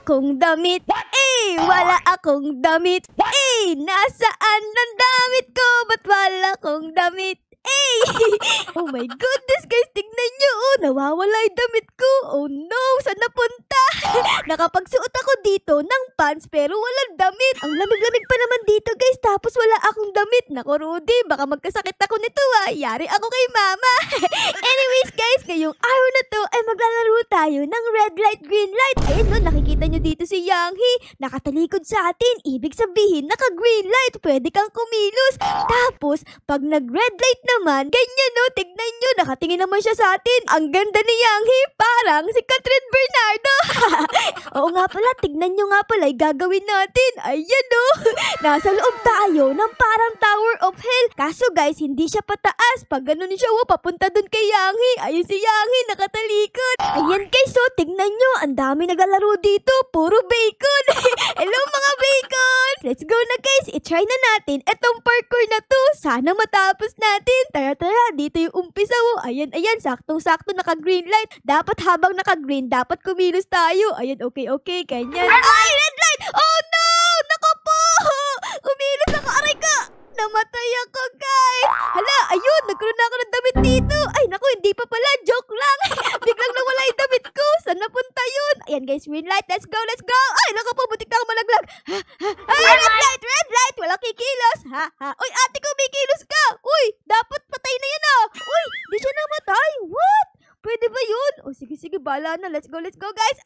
akong damit. Wala akong damit. Nasaan ang damit ko? Ba't wala akong damit? Oh my goodness guys, tignan nyo. Nawawala yung damit ko. Oh no, saan napunta? Nakapagsuot ako dito ng pants pero walang damit. Ang lamig-lamig pa naman dito guys, tapos wala akong damit. Naku Rudy, baka magkasakit ako nito Yari ako kay mama. Anyways guys, ngayong araw na to ay maglalaro tayo ng red light, green light. Ayun no, nakikita nyo dito si Younghy. Nakatalikod sa atin, ibig sabihin naka-green light. Pwede kang kumilos. Tapos, pag nag-red light naman, ganyan no, tignan nyo, nakatingin naman siya sa atin. Ang ganda ni Younghy, parang si Catherine Bernardo. Oo nga pala, tignan nyo nga pala, gagawin natin. Ayan no, nasa loob tayo ng parang Tower of Hell. Kaso guys, hindi siya pataas. Pag ganun siya, papunta dun kay Younghy. Ayun si Younghy, nakatalikod. Ayan guys, so tignan nyo, ang dami naglalaro dito, puro bacon. Hello mga bacon! Let's go na guys, i-try na natin itong parkour na to. Sana matapos natin. Tara, dito yung umpisa Ayan, saktong-sakto naka-green light. Dapat habang naka-green, dapat kumilos tayo. Ayan, okay, ganyan. Ay, red light! Oh no! Naku po! Kumilos ako, aray ka! Namatay ako guys! Hala, ayun, nagkaroon na ako ng damit dito. Ay, naku, hindi pa pala, joke lang. Biglang nawala yung damit ko. Saan napunta yun? Ayan guys, green light, let's go! Ay, naku po, butik na ako malaglag. Ay, red light, walang kikilos. Uy, ate ko, may kilos ka. Uy, dapat patay na yan Uy, di siya namatay. What? Pwede ba yun? O sige, bahala na. Let's go guys.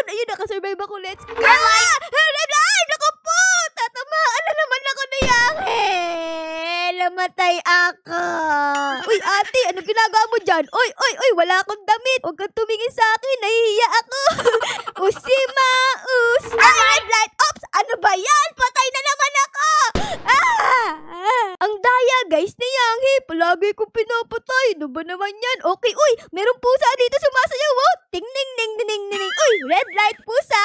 Ayun, nakasurvive ako. Let's go. Red light, naku po. Tatamaan na naman ako na namatay ako. Uy, ate, ano ginagawa mo dyan? Uy, wala akong damit. Huwag kang tumingin sa akin, nahihiya ako. Usimaus. Ay, red light. Ops, ano ba yan? Patay na naman ako. Ang daya, guys, ni Younghy. Palagi kong pinapatay. Ano ba naman yan? Okay, uy, merong pusa dito sumasayaw. Ting-ning-ning-ning-ning. Uy, red light pusa.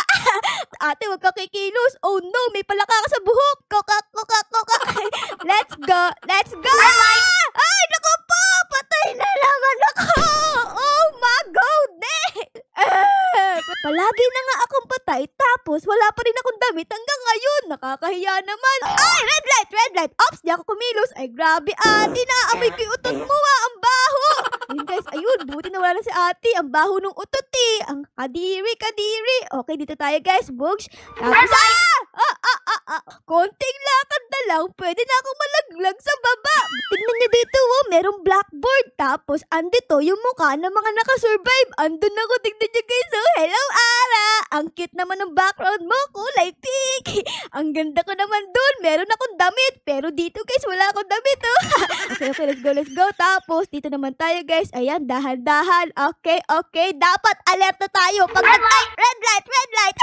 Ate, huwag ka kikilos. Oh no, may palaka ka sa buhok. Koka. Let's go. Ay, naku po, patay na naman ako. Oh my goodness. Palagi na nga akong patay, tapos wala pa rin akong damit hanggang ngayon. Nakakahiya naman. Ay, red light. Ops, di ako kumilos. Ay, grabe, ate, naamoy ko yung utot mo ang baho. Ayun guys, buti na wala na si ate. Ang baho ng utot Ang kadiri. Okay, dito tayo guys, bugs. Tapos, konting lakad na lang, pwede na akong malaglag sa baba. Tingnan nyo dito, merong blackboard. Tapos, andito yung mukha ng mga nakasurvive. Andun ako, tingnan nyo guys. Hello, Ara! Ang cute naman ng background mo, kulay pink. Ang ganda ko naman dun. Meron akong damit. Pero dito guys, wala akong damit. Okay, let's go. Tapos, dito naman tayo guys. Ayan, dahan-dahan. Okay. Dapat alert na tayo. Pag red light.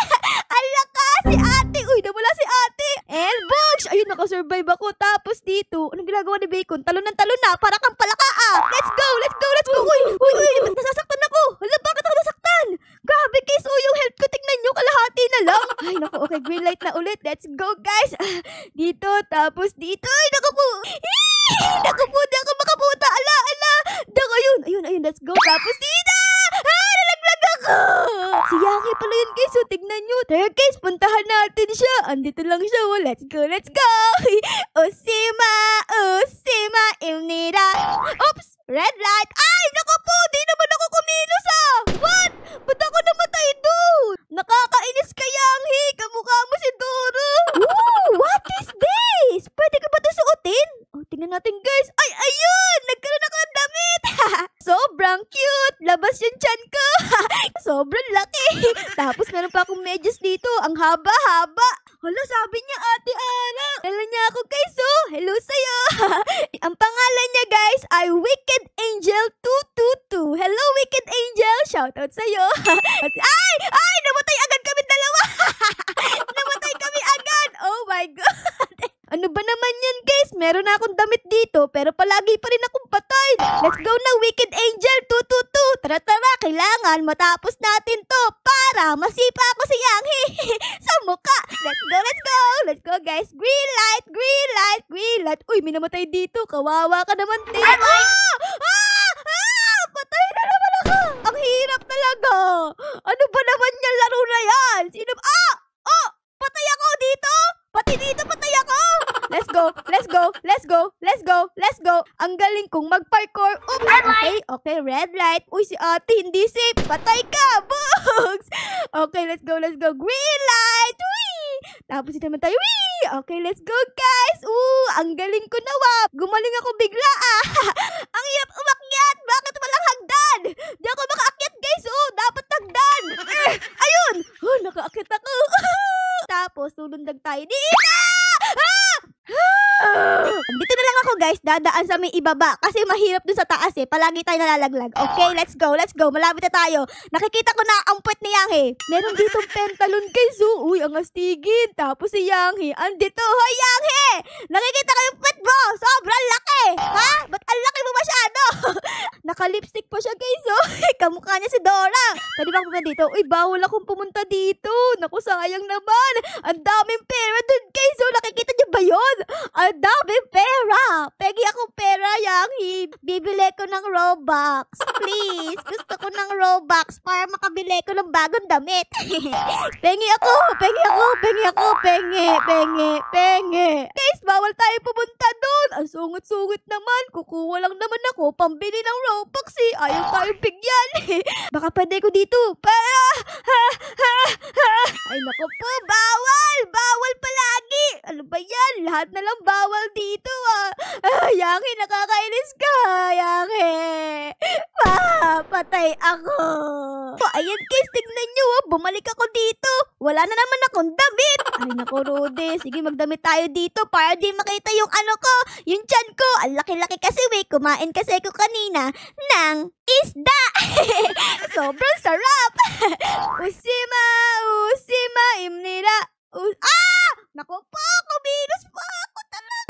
Ala ka, si ate. Uy, nawala si ate. Elbows. Ayun, nakasurvive ako. Tapos dito, anong ginagawa ni Bacon? Talon na. Para kang palaka Let's go. Uy, nasasaktan ako. Hala, bakit ako nasaktan? Grabe guys, yung health ko, tignan nyo, kalahati na lang. Ay, naku, okay, green light na ulit. Let's go guys. Dito, tapos dito. Ay, naku po. Di ako makaputa. Ala. Ayun, let's go. Tapos dito. Nalaglag ako. Si Younghy pala yun guys, tignan nyo. Tara guys, puntahan natin siya. Andito lang siya, let's go. Usima, imnira. Oops, red light. Ay, naku po, di naman ako kumilos What? Ba't ako namatay doon? Nakakainis ka, Younghy. Kamukha mo si Doro. What is this? Pwede ka ba ito suotin? Tingnan natin guys. Ay, ayun! Nagkaroon ako ng damit. Sobrang cute. Labas yung tiyan ko. Sobrang laki. Tapos meron pa akong medyas dito. Ang haba-haba. Hala, sabi niya Ate Ara. Hello niya ako guys. Hello sa'yo. Ang pangalan niya guys ay Wicked Angel 222. Hello Wicked Angel. Shoutout sa'yo. Ay! Namatay agad kami dalawa. Namatay kami agad. Oh my God. Ano ba naman yan guys? Meron na akong damit dito pero palagi pa rin akong patay. Let's go na Wicked Angel 222. Tara, kailangan matapos natin to para masipa ako si Younghy sa mukha. Let's go guys. Green light. Uy, may namatay dito. Kawawa ka naman din. Patay na naman ako. Ang hirap talaga. Ano ba naman yan? Sino? Ah! Oh! Patay ako dito! Pati dito patay ako! Let's go! Let's go! Let's go! Let's go! Let's go! Ang galing kong mag-parkour. Oops! Okay, okay. Red light. Uy, si ate hindi safe. Patay ka! Bugs! Okay, let's go! Let's go! Green light! Whee! Tapos dito naman tayo. Whee! Okay, let's go guys! Ang galing ko na gumaling ako bigla Ang hirap umakyat! Bakit walang hagdan? Di ako makaakyat guys! Dapat hagdan! Ayun! Nakaakyat ako! Tapos, tulundag tayo dito! Dito na lang ako guys, dadaan sa may ibaba kasi mahirap dun sa taas palagi tayo nalalaglag. Okay, let's go, let's go, malapit na tayo. Nakikita ko na ang puwet ni Yanghe. Meron ditong pentalon guys. Uy, ang astigin. Tapos si Yanghe, andito. Hoy Yanghe! Nakikita ko yung puwet mo, sobrang laki. Ha? Ba't ang laki mo masyado? Naka-lipstick pa siya guys. Kamukha niya si Dora. Pwede ba pumunta dito? Uy, bawal akong pumunta dito. Naku, sayang naman. Ang daming pera dun guys. Nakikita niyo ba yun? Ang daming pera. Pegi akong pera, Yanghe. Bibili ko ng Robux. Please. Gusto ko ng Robux para makabili ko ng bagong damit. Pengi ako. Pengi ako. Pengi ako. Pengi. Pengi. Pengi. Guys, bawal tayo pumunta doon. Ang sungit-sungit naman. Kukuha lang naman ako pambili ng Robux Ayaw tayong bigyan. Baka pwede ko dito. Ay, naku po. Bawal. Bawal palagi. Ano ba yan? Lahat na lang bawal dito Yanghe, nakakainis ka. Yanghe. Patay ako. Ayan guys, tignan nyo bumalik ako dito. Wala na naman akong damit. Ay naku, Rudy. Sige, magdamit tayo dito para di makita yung ano ko, yung tiyan ko. Ang laki-laki kasi kumain kasi ako kanina ng isda. Sobrang sarap. Usima, usima, imnira. Naku po, kumilos pa ako talaga.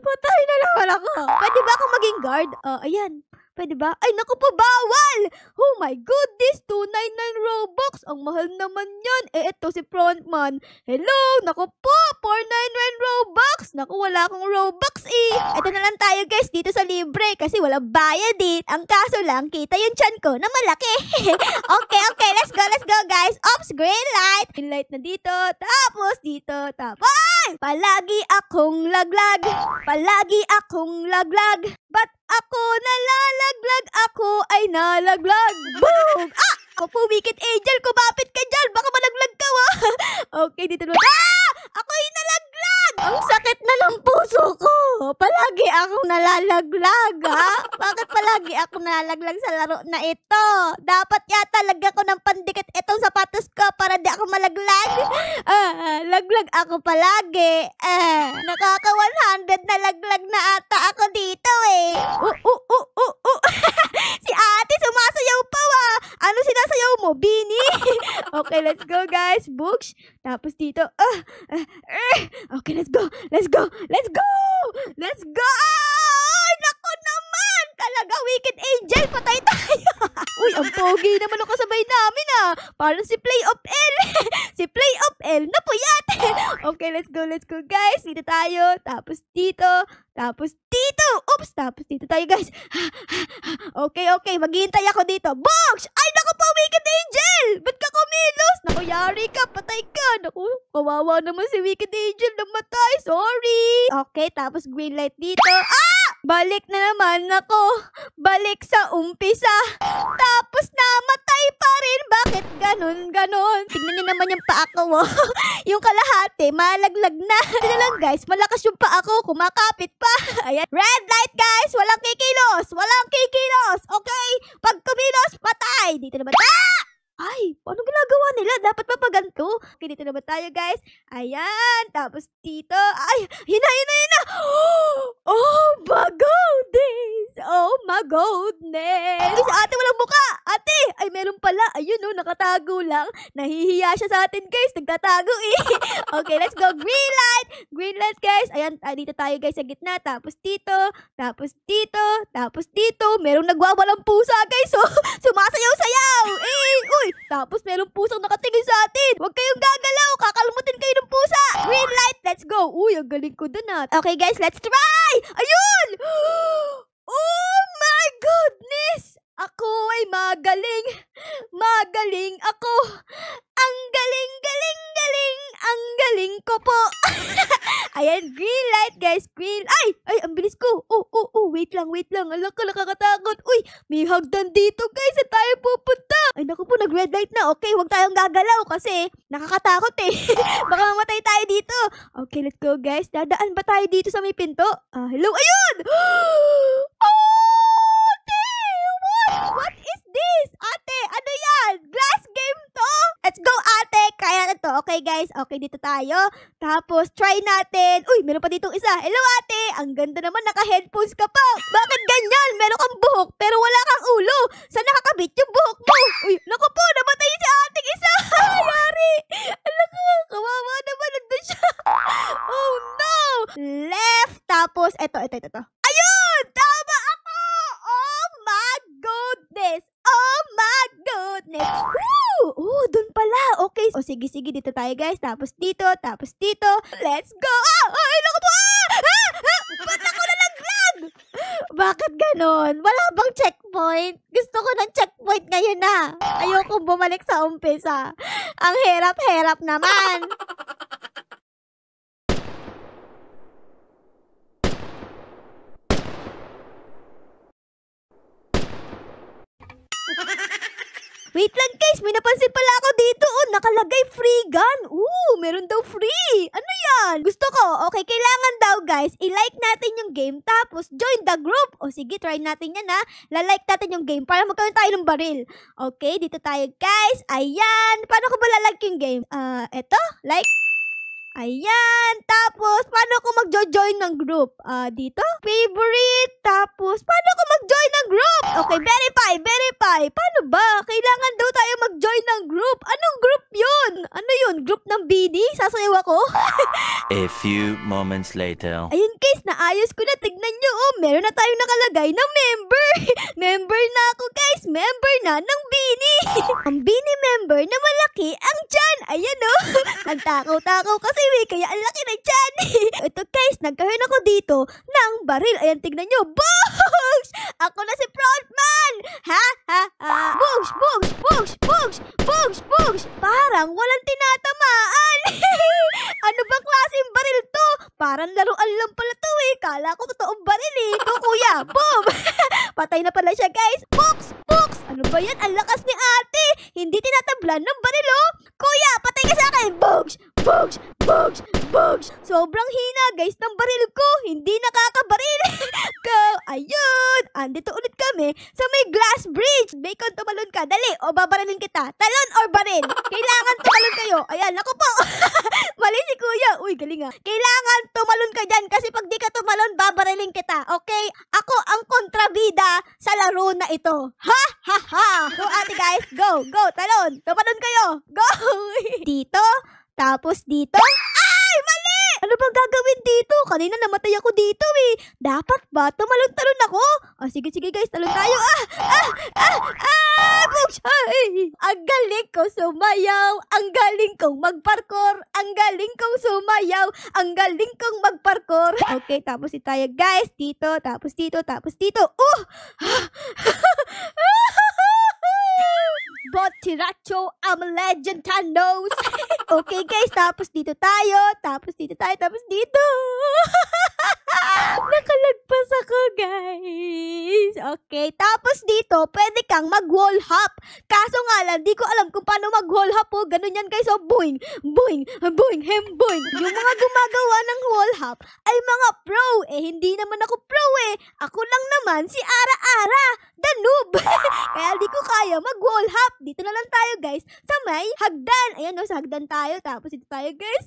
Patay na naman ako. Pwede ba akong maging guard? Ayan. Pwede ba? Ay, naku po, bawal! Oh my goodness, 299 Robux. Ang mahal naman yan. Eto si Frontman. Hello, naku po, 499 Robux. Naku, wala akong Robux Eto na lang tayo guys, dito sa libre kasi wala bayad Ang kaso lang, kita yung tiyan ko na malaki. Okay, let's go guys. Ops, green light. Green light na dito, tapos dito, tapos. Palagi akong laglag. Palagi akong laglag. Ba't ako nalalaglag? Ako ay nalaglag. Boom! Ako po, Wicked Angel. Kumapit ka dyan. Baka malaglag ka Okay, dito naman. Ako'y nalaglag! Ang sakit na ng puso ko. Palagi akong nalalaglag, Bakit palagi akong nalalaglag sa laro na ito? Dapat yata lagyan ko ng pandikit itong sapatos ko para di ako malaglag. Laglag ako palagi. Nakaka-100 na laglag na ata ako dito Si ate sumasayaw pa Ano sinasayaw mo, Bini? Okay, let's go guys. Books. Tapos dito. Okay, let's go. Let's go. Let's go. Let's go. Naku naman. Talaga, Wicked Angel. Patay tayo. Uy, ang pogi naman ang kasabay namin Parang si Play of L. Si Play of L. Napuyat. Okay, let's go. Let's go guys. Dito tayo. Tapos dito. Tapos dito. Oops. Tapos dito tayo guys. Okay. Maghihintay ako dito. Box! Ay, naku po, Wicked Angel! Ba't ka kumilos? Naku, yari ka. Patay ka. Naku, kawawa naman si Wicked Angel. Namatay. Sorry. Okay, tapos green light dito. Balik na naman ako. Balik sa umpisa. Tapos namatay pa rin. Bakit ganon? Tignan niyo naman yung paa ko Yung kalahati, malaglag na. Ito na lang guys, malakas yung paa ko. Kumakapit pa. Ayan. Red light guys. Walang kikilos. Walang kikilos. Okay? Pag kumilos, patay. Dito naman. Ay, paano ginagawa nila? Dapat pa ganito. Okay, dito naman tayo guys. Ayan. Tapos dito. Ay, hina. Oh my goodness. Oh my goodness. Ay, sa ate walang buka. Ate, ay meron pala. Ayun nakatago lang. Nahihiya siya sa atin guys. Nagtatago Okay, let's go. Green light. Green light guys. Ayan, dito tayo guys sa gitna. Tapos dito. Tapos dito. Tapos dito. Merong nagwawalang pusa guys. Sumasayaw-sayaw. Uy, tapos merong pusang nakatingin sa atin. Huwag kayong gagalaw. Kakalmutin kayo ng pusa. Green light. Let's go. Uy, ang galing ko dun Okay guys, let's try. Ayun. Oh my goodness. Ako ay magaling. magaling ako. Ang galing, galing, galing. Ang galing ko po. Ayan, green light, guys. Green. Ay, ang bilis ko. Wait lang. Alam ko, nakakatakot. Uy, may hagdan dito, guys. Saan tayo pupunta? Ay, naku po, nag-red light na. Okay, huwag tayong gagalaw kasi nakakatakot eh. Baka mamatay tayo dito. Okay, let's go, guys. Dadaan ba tayo dito sa may pinto? Hello, ayun! What is this? Ate, ano yan? Glass game to? Let's go, ate. Kaya na to. Okay, guys. Okay, dito tayo. Tapos, try natin. Uy, meron pa ditong isa. Hello, ate. Ang ganda naman. Naka-headphones ka pa. Bakit ganyan? Meron kang buhok, pero wala kang ulo. Saan nakakabit yung buhok mo? Uy, naku po. Namatay si ating isa. Yari. Alam ko. Kawawa naman. Nandun siya. Oh, no. Left. Tapos, eto. Ayun! Tama ako! Oh, my goodness! Oh my goodness! Woo! Oh, dun pala. Okay. O, sige. Dito tayo, guys. Tapos dito. Let's go! Ay, naku po! Ba't ako nalaglag? Bakit ganon? Wala bang checkpoint? Gusto ko ng checkpoint ngayon na. Ayokong bumalik sa umpisa. Ang hirap-hirap naman. Wait lang, guys. May napansin pala ako dito. Oh, nakalagay free gun. Meron daw free. Ano yan? Gusto ko. Okay, kailangan daw, guys, i-like natin yung game tapos join the group. O sige, try natin yan ha. La-like natin yung game para magkaroon tayo ng baril. Okay, dito tayo, guys. Ayan. Paano ko ba la-like yung game? Eto? Like? Ayan. Tapos, paano ko mag-join ng group? Dito? Favorite. Tapos, paano ko mag-join ng group? Okay, verify. Paano ba? Kailangan daw tayo mag-join ng group. Anong group yun? Ano yun? Group ng BD? Sasayaw ako? A few moments later. Ayun, guys. Naayos ko na. Tignan nyo. Oh, meron na tayong nakalagay na member. Member na ako, guys. Member na ng BD. Ang BD member na malaki ang tiyan. Ayan, oh. Ang takaw-takaw kasi kaya ang laki ng tiyan. Ito, guys, nagkaroon ako dito ng baril. Ayan, tignan nyo. Boosh! Ako na si frontman! Boosh! Parang walang tinatamaan. Ano bang klaseng baril to? Parang laruan lang pala to eh. Kala ko totoong baril eh. Ito, kuya. Boom! Patay na pala siya, guys. Books! Ano ba yan? Ang lakas ni ate. Hindi tinatablan ng baril, oh. Kuya, patay ka sa akin. Boosh! Sobrang hina, guys, ng baril ko. Hindi nakakabaril. Ayun. Andito ulit kami sa may glass bridge. Bacon, tumalon ka. Dali, o babarilin kita. Talon or baril? Kailangan tumalon kayo. Ayan, ako po. Mali si kuya. Uy, galing ah. Kailangan tumalon ka dyan kasi pag di ka tumalon, babarilin kita. Okay? Ako ang kontrabida sa laro na ito. Ha! So, ate guys, go. Talon. Tumalon kayo. Go. Dito. Tapos dito. Ay, mali! Ano bang gagawin dito? Kanina namatay ako dito eh. Dapat ba? Tumalon-talon ako? Sige guys, talon tayo. Books! Ay! Ang galing ko sumayaw. Ang galing kong magparkour. Ang galing kong sumayaw. Ang galing kong magparkour. Okay, tapos tayo guys. Dito, tapos dito. Botiracho, I'm a legend, Thanos. Okay guys, tapos dito tayo. Tapos dito. Nakalagpas ako, guys. Okay, tapos dito, pwede kang mag-wall hop. Kaso nga lang, di ko alam kung paano mag-wall hop. Ganun yan, guys. Boing. Yung mga gumagawa ng wall hop ay mga pro. Hindi naman ako pro eh. Ako lang naman si Ara-Ara, the noob. Kaya di ko kaya mag-wall hop. Dito na lang tayo, guys, sa may hagdan. Ayan, sa hagdan tayo. Tapos dito tayo, guys.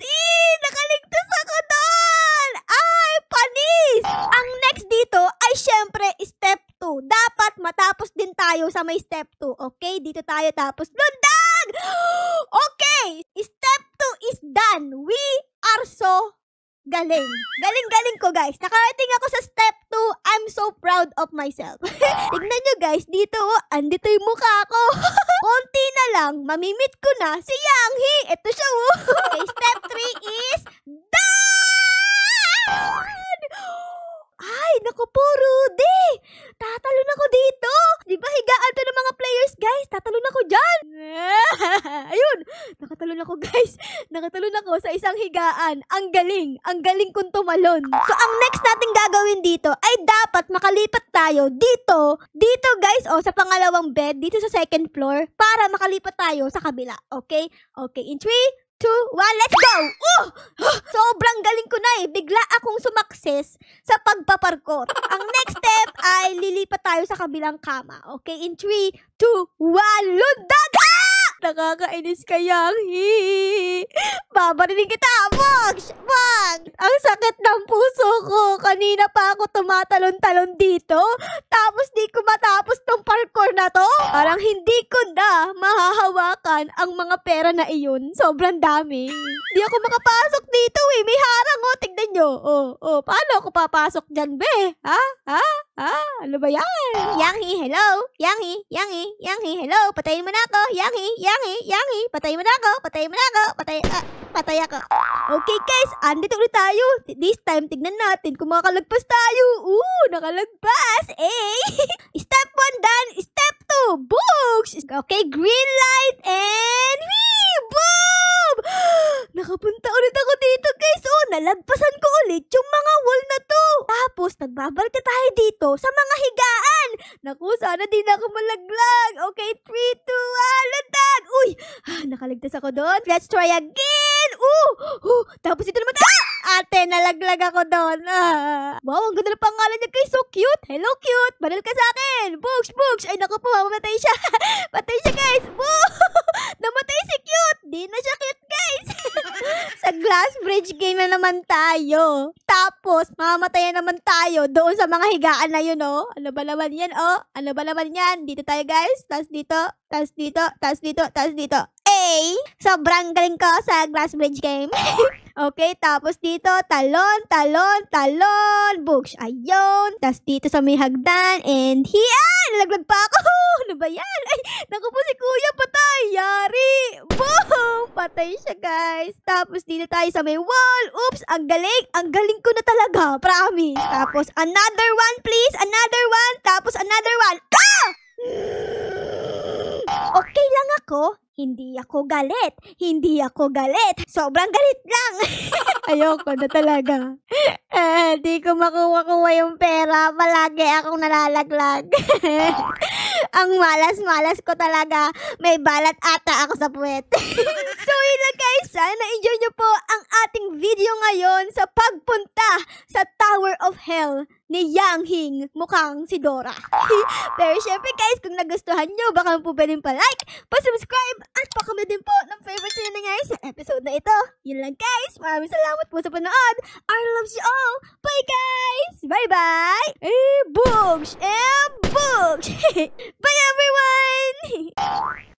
Nakaligtas ako doon. Ay, panis! Ang next dito ay syempre step 2. Dapat matapos din tayo sa may step 2. Okay, dito tayo tapos lundag! Okay, step 2 is done. We are so galing. Galing ko, guys. Nakarating ako sa step 2. I'm so proud of myself. Tignan nyo, guys. Dito, andito yung mukha ko. Konti na lang, mamimit ko na si Yanghi. Ito siya, Okay, step 3 is done! Ay, naku po, Rudy. Tatalon ako dito. Di ba higaan to ng mga players, guys? Tatalon ako dyan. nakatalon ako guys. Nakatalon ako sa isang higaan. Ang galing kong tumalon. So ang next natin gagawin dito ay dapat makalipat tayo dito guys, sa pangalawang bed, dito sa second floor, para makalipat tayo sa kabila. Okay? Okay, in 3, 2, 1, let's go! Sobrang galing ko na bigla akong sumakses sa pagpaparkour. Ang next step ay lilipat tayo sa kabilang kama. Okay, in 3, 2, 1, lundag! Nakakainis ka, Yanghi. Babarinig kita, Bogs! Wag! Ang sakit ng puso ko. Kanina pa ako tumatalon-talon dito. Tapos di ko matapos tong parkour na to. Parang hindi ko na mahahawakan ang mga pera na iyon. Sobrang dami. Di ako makapasok dito May harang Tignan nyo. Paano ako papasok dyan, be? Ano ba yan? Yanghi, hello? Yanghi, hello? Patayin mo na ako. Yanghi, patayin mo na ako. Patay ako. Okay guys, andito ulit tayo. This time, tignan natin kung makakalagpas tayo. Nakalagpas. Step 1 done. Step 2, books. Okay, green light and boom! Nakapunta ulit ako dito guys. Nalagpasan ko ulit yung mga wall na to. Tapos, nagbabalik na tayo dito sa mga higaan. Naku, sana di na ako malaglag. Okay, 3, 2, 1, landag. Nakaligtas ako doon. Let's try again. Tapos ito naman. Ate, nalaglag ako doon. Wow, ang ganda ng pangalan niya guys. So cute. Hello, cute. Banal ka sa akin. Bugs. Ay, naku po. Mamatay siya. Patay siya guys. Namatay si cute. Di na siya cute guys. Sa glass bridge game na naman tayo. Tapos, mamatayan naman tayo doon sa mga higaan na yun, Ano ba naman yan, Ano ba naman yan? Dito tayo, guys. Tas dito. Sobrang galing ko sa glass bridge game. Okay, tapos dito, talon. Books. Ayun. Tas dito sa may hagdan. And nalaglag pa ako. Ano ba yan? Ay, naku po si kuya, patay. Yari. Boom! Patay siya, guys. Tapos dito tayo sa may wall. Oops, ang galing. Ang galing ko na talaga. Promise. Tapos another one, please. Another one. Tapos another one. Okay lang ako. Hindi ako galit. Sobrang galit lang. Ayoko na talaga. Di ko makuha yung pera. Palagi akong nalalaglag. Ang malas ko talaga. May balat ata ako sa puwet. So yun lang guys. Sana enjoy nyo po ang ating video ngayon sa pagpunta sa Tower of Hell ni Yanghing, mukhang si Dora. Pero syempre guys, kung nagustuhan nyo, baka po pwedeng pa-like, pa-subscribe, at pa-comment din po ng favorite nyo na guys sa episode na ito. Yun lang guys. Maraming salamat po sa panood. I love you all. Bye guys! Bye-bye! Boogs and boogs! Bye everyone!